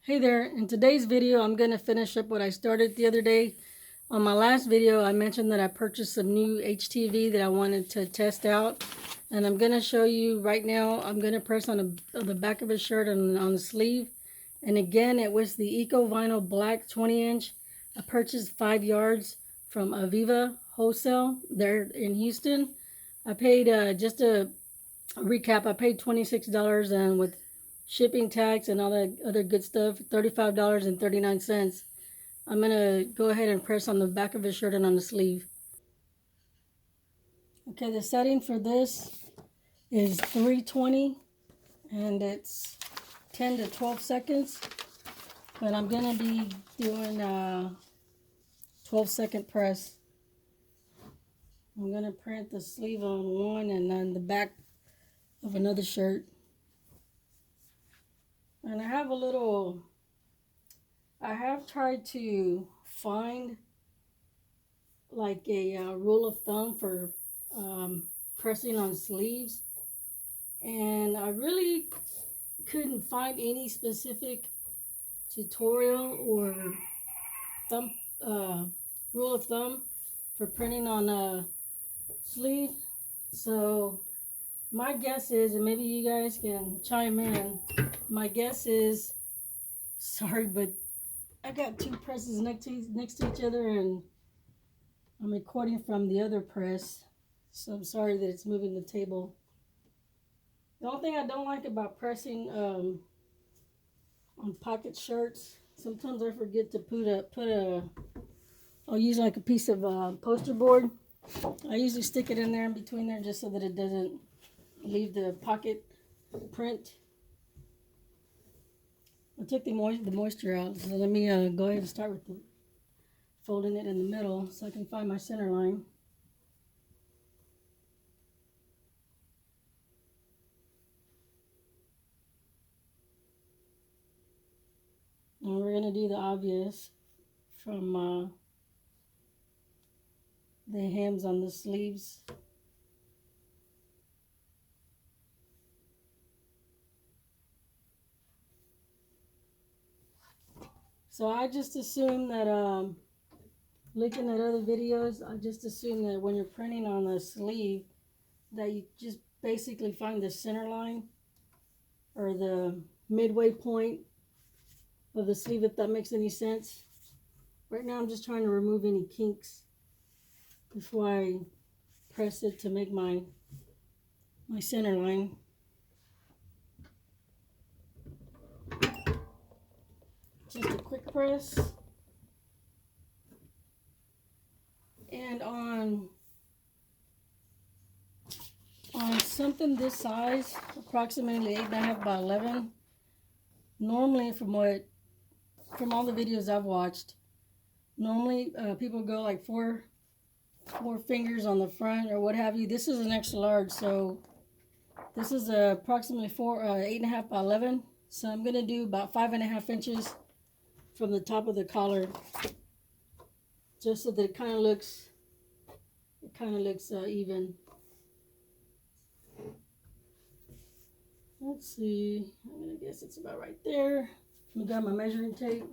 Hey there, in today's video I'm going to finish up what I started the other day. On my last video I mentioned that I purchased some new HTV that I wanted to test out, and I'm going to show you right now. I'm going to press on the back of his shirt and on the sleeve, and again it was the Ecovinyl black 20-inch. I purchased 5 yards from Aviva Wholesale there in Houston. I paid, just a recap, I paid $26, and with shipping tax and all that other good stuff, $35.39. I'm gonna go ahead and press on the back of his shirt and on the sleeve. Okay, the setting for this is 320 and it's 10 to 12 seconds, but I'm gonna be doing a 12-second press. I'm gonna print the sleeve on one and then the back of another shirt. And I have tried to find like a rule of thumb for pressing on sleeves, and I really couldn't find any specific tutorial or rule of thumb for printing on a sleeve. So my guess is, and maybe you guys can chime in, my guess is, sorry, but I got two presses next to each other, and I'm recording from the other press, so I'm sorry that it's moving the table. The only thing I don't like about pressing on pocket shirts, sometimes I forget to I'll use like a piece of poster board. I usually stick it in there in between there just so that it doesn't leave the pocket print. I took the moisture out, so let me go ahead and start with folding it in the middle so I can find my center line. And we're going to do the obvious from the hems on the sleeves. So I just assume that, looking at other videos, I just assume that when you're printing on the sleeve, that you just basically find the center line or the midway point of the sleeve, if that makes any sense. Right now I'm just trying to remove any kinks before I press it to make my center line. Just a quick press. And on something this size, approximately 8.5 by 11, normally from all the videos I've watched, normally people go like four fingers on the front or what have you. This is an extra large, so this is approximately 8.5 by 11. So I'm gonna do about 5.5 inches from the top of the collar, just so that it kind of looks even. Let's see, I'm gonna guess it's about right there. I got my measuring tape.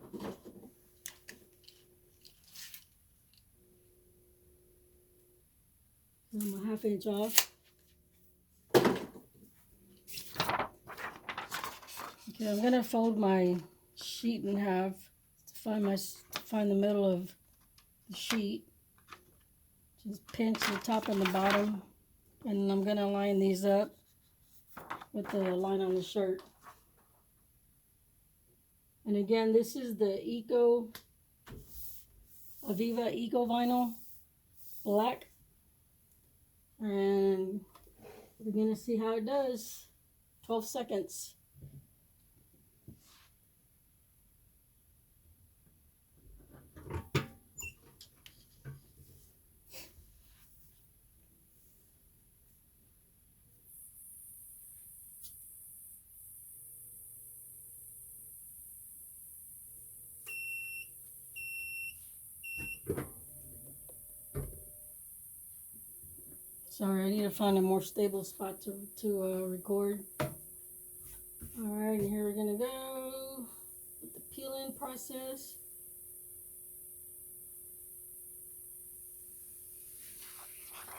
I'm a 1/2 inch off. Okay, I'm gonna fold my sheet in half to find the middle of the sheet. Just pinch the top and the bottom, and I'm gonna line these up with the line on the shirt. And again, this is the Aviva Ecovinyl black, and we're gonna see how it does. 12 seconds. Sorry, I need to find a more stable spot to record. Alright, and here we're gonna go with the process.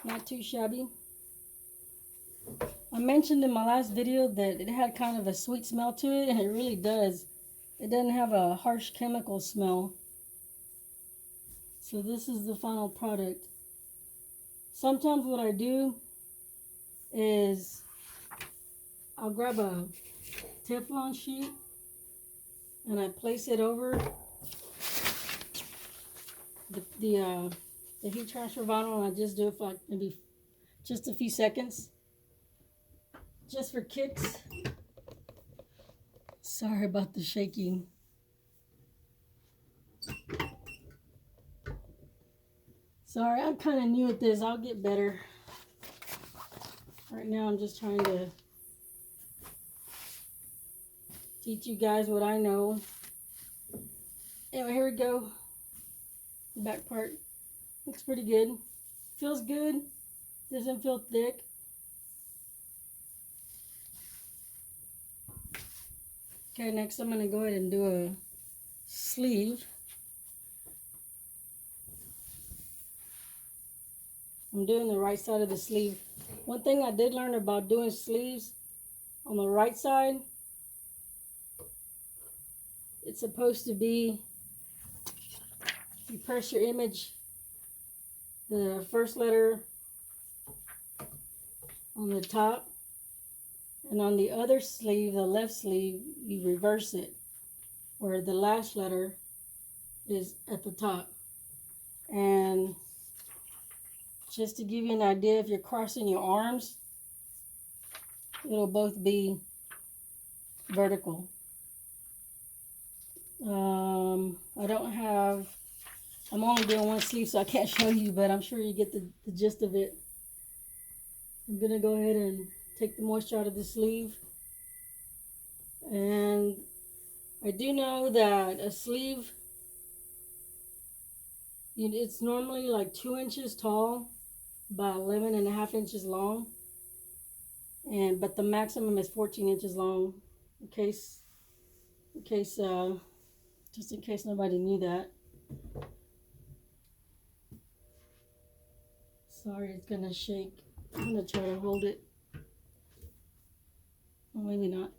Not too shabby. I mentioned in my last video that it had kind of a sweet smell to it, and it really does. It doesn't have a harsh chemical smell. So this is the final product. Sometimes what I do is I'll grab a Teflon sheet and I place it over the heat transfer vinyl, and I just do it for like maybe just a few seconds, just for kicks. Sorry about the shaking. Sorry, I'm kind of new at this. I'll get better. Right now I'm just trying to teach you guys what I know. Anyway, here we go. The back part looks pretty good. Feels good. Doesn't feel thick. Okay, next I'm going to go ahead and do a sleeve. I'm doing the right side of the sleeve. One thing I did learn about doing sleeves on the right side, it's supposed to be, you press your image, the first letter on the top, and on the other sleeve, the left sleeve, you reverse it, where the last letter is at the top. And just to give you an idea, if you're crossing your arms, it'll both be vertical. I'm only doing one sleeve, so I can't show you, but I'm sure you get the gist of it. I'm going to go ahead and take the moisture out of the sleeve. And I do know that a sleeve, it's normally like 2 inches tall by 11.5 inches long, but the maximum is 14 inches long. Just in case nobody knew that. Sorry, it's gonna shake. I'm gonna try to hold it. Or maybe not.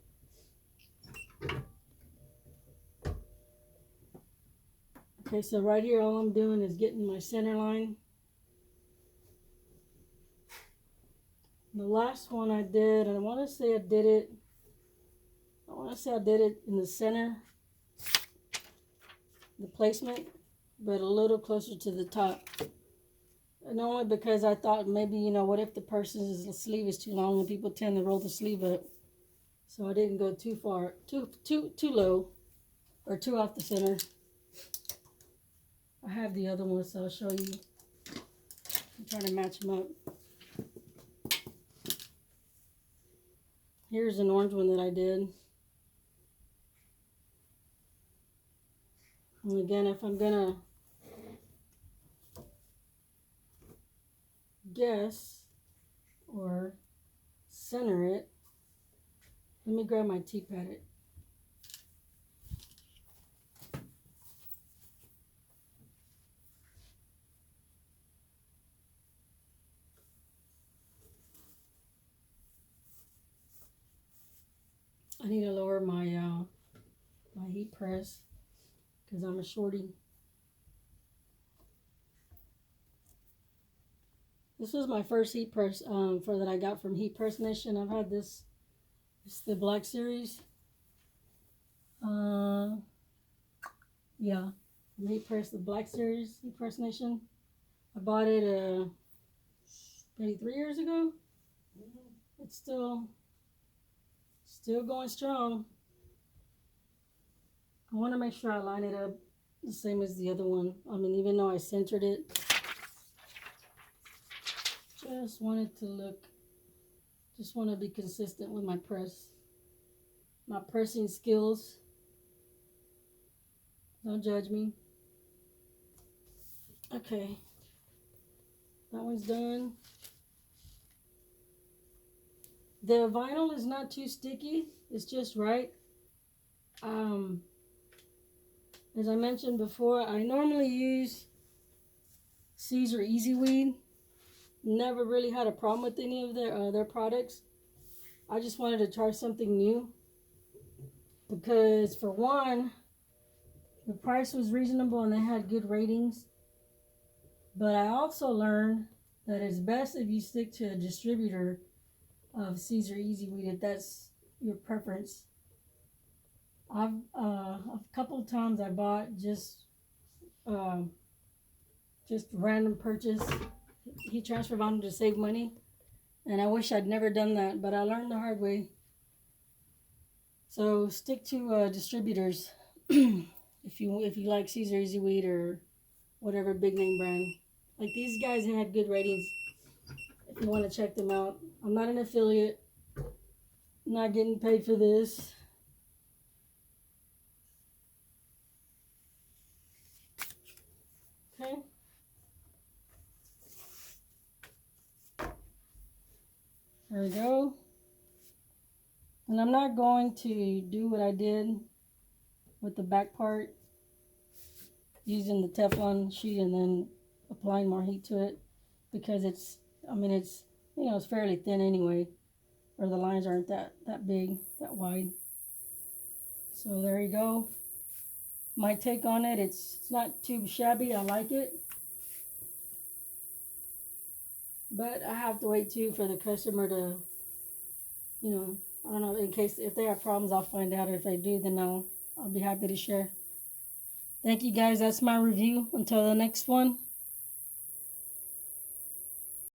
Okay, so right here, all I'm doing is getting my center line. The last one I did, and I want to say I did it in the center, the placement, but a little closer to the top. And only because I thought maybe, what if the person's sleeve is too long, and people tend to roll the sleeve up. So I didn't go too far, too low, or too off the center. I have the other one, so I'll show you. I'm trying to match them up. Here's an orange one that I did. And again, if I'm gonna guess or center it, let me grab my tea packet. I need to lower my my heat press because I'm a shorty. This was my first heat press that I got from Heat Press Nation. I've had this. It's the Black Series. Yeah, Heat Press, the Black Series, Heat Press Nation. I bought it maybe 3 years ago. It's still going strong. I want to make sure I line it up the same as the other one. I mean, even though I centered it, just want to be consistent with my pressing skills. Don't judge me. Okay, that one's done. The vinyl is not too sticky. It's just right. as I mentioned before, I normally use Siser Easy Weed. Never really had a problem with any of their products. I just wanted to try something new because, for one, the price was reasonable and they had good ratings. But I also learned that it's best if you stick to a distributor of Siser Easy Weed if that's your preference. I've a couple of times I bought just random purchase. He transferred on to save money, and I wish I'd never done that, but I learned the hard way. So stick to distributors if you like Siser Easy Weed or whatever big name brand. Like these guys had good ratings. If you want to check them out, I'm not an affiliate. I'm not getting paid for this. Okay. There we go. And I'm not going to do what I did with the back part, using the Teflon sheet and then applying more heat to it, because it's it's fairly thin anyway, or the lines aren't that big, that wide. So there you go. My take on it, it's not too shabby. I like it. But I have to wait too for the customer to, I don't know, in case if they have problems, I'll find out. If they do, then I'll be happy to share. Thank you guys. That's my review. Until the next one.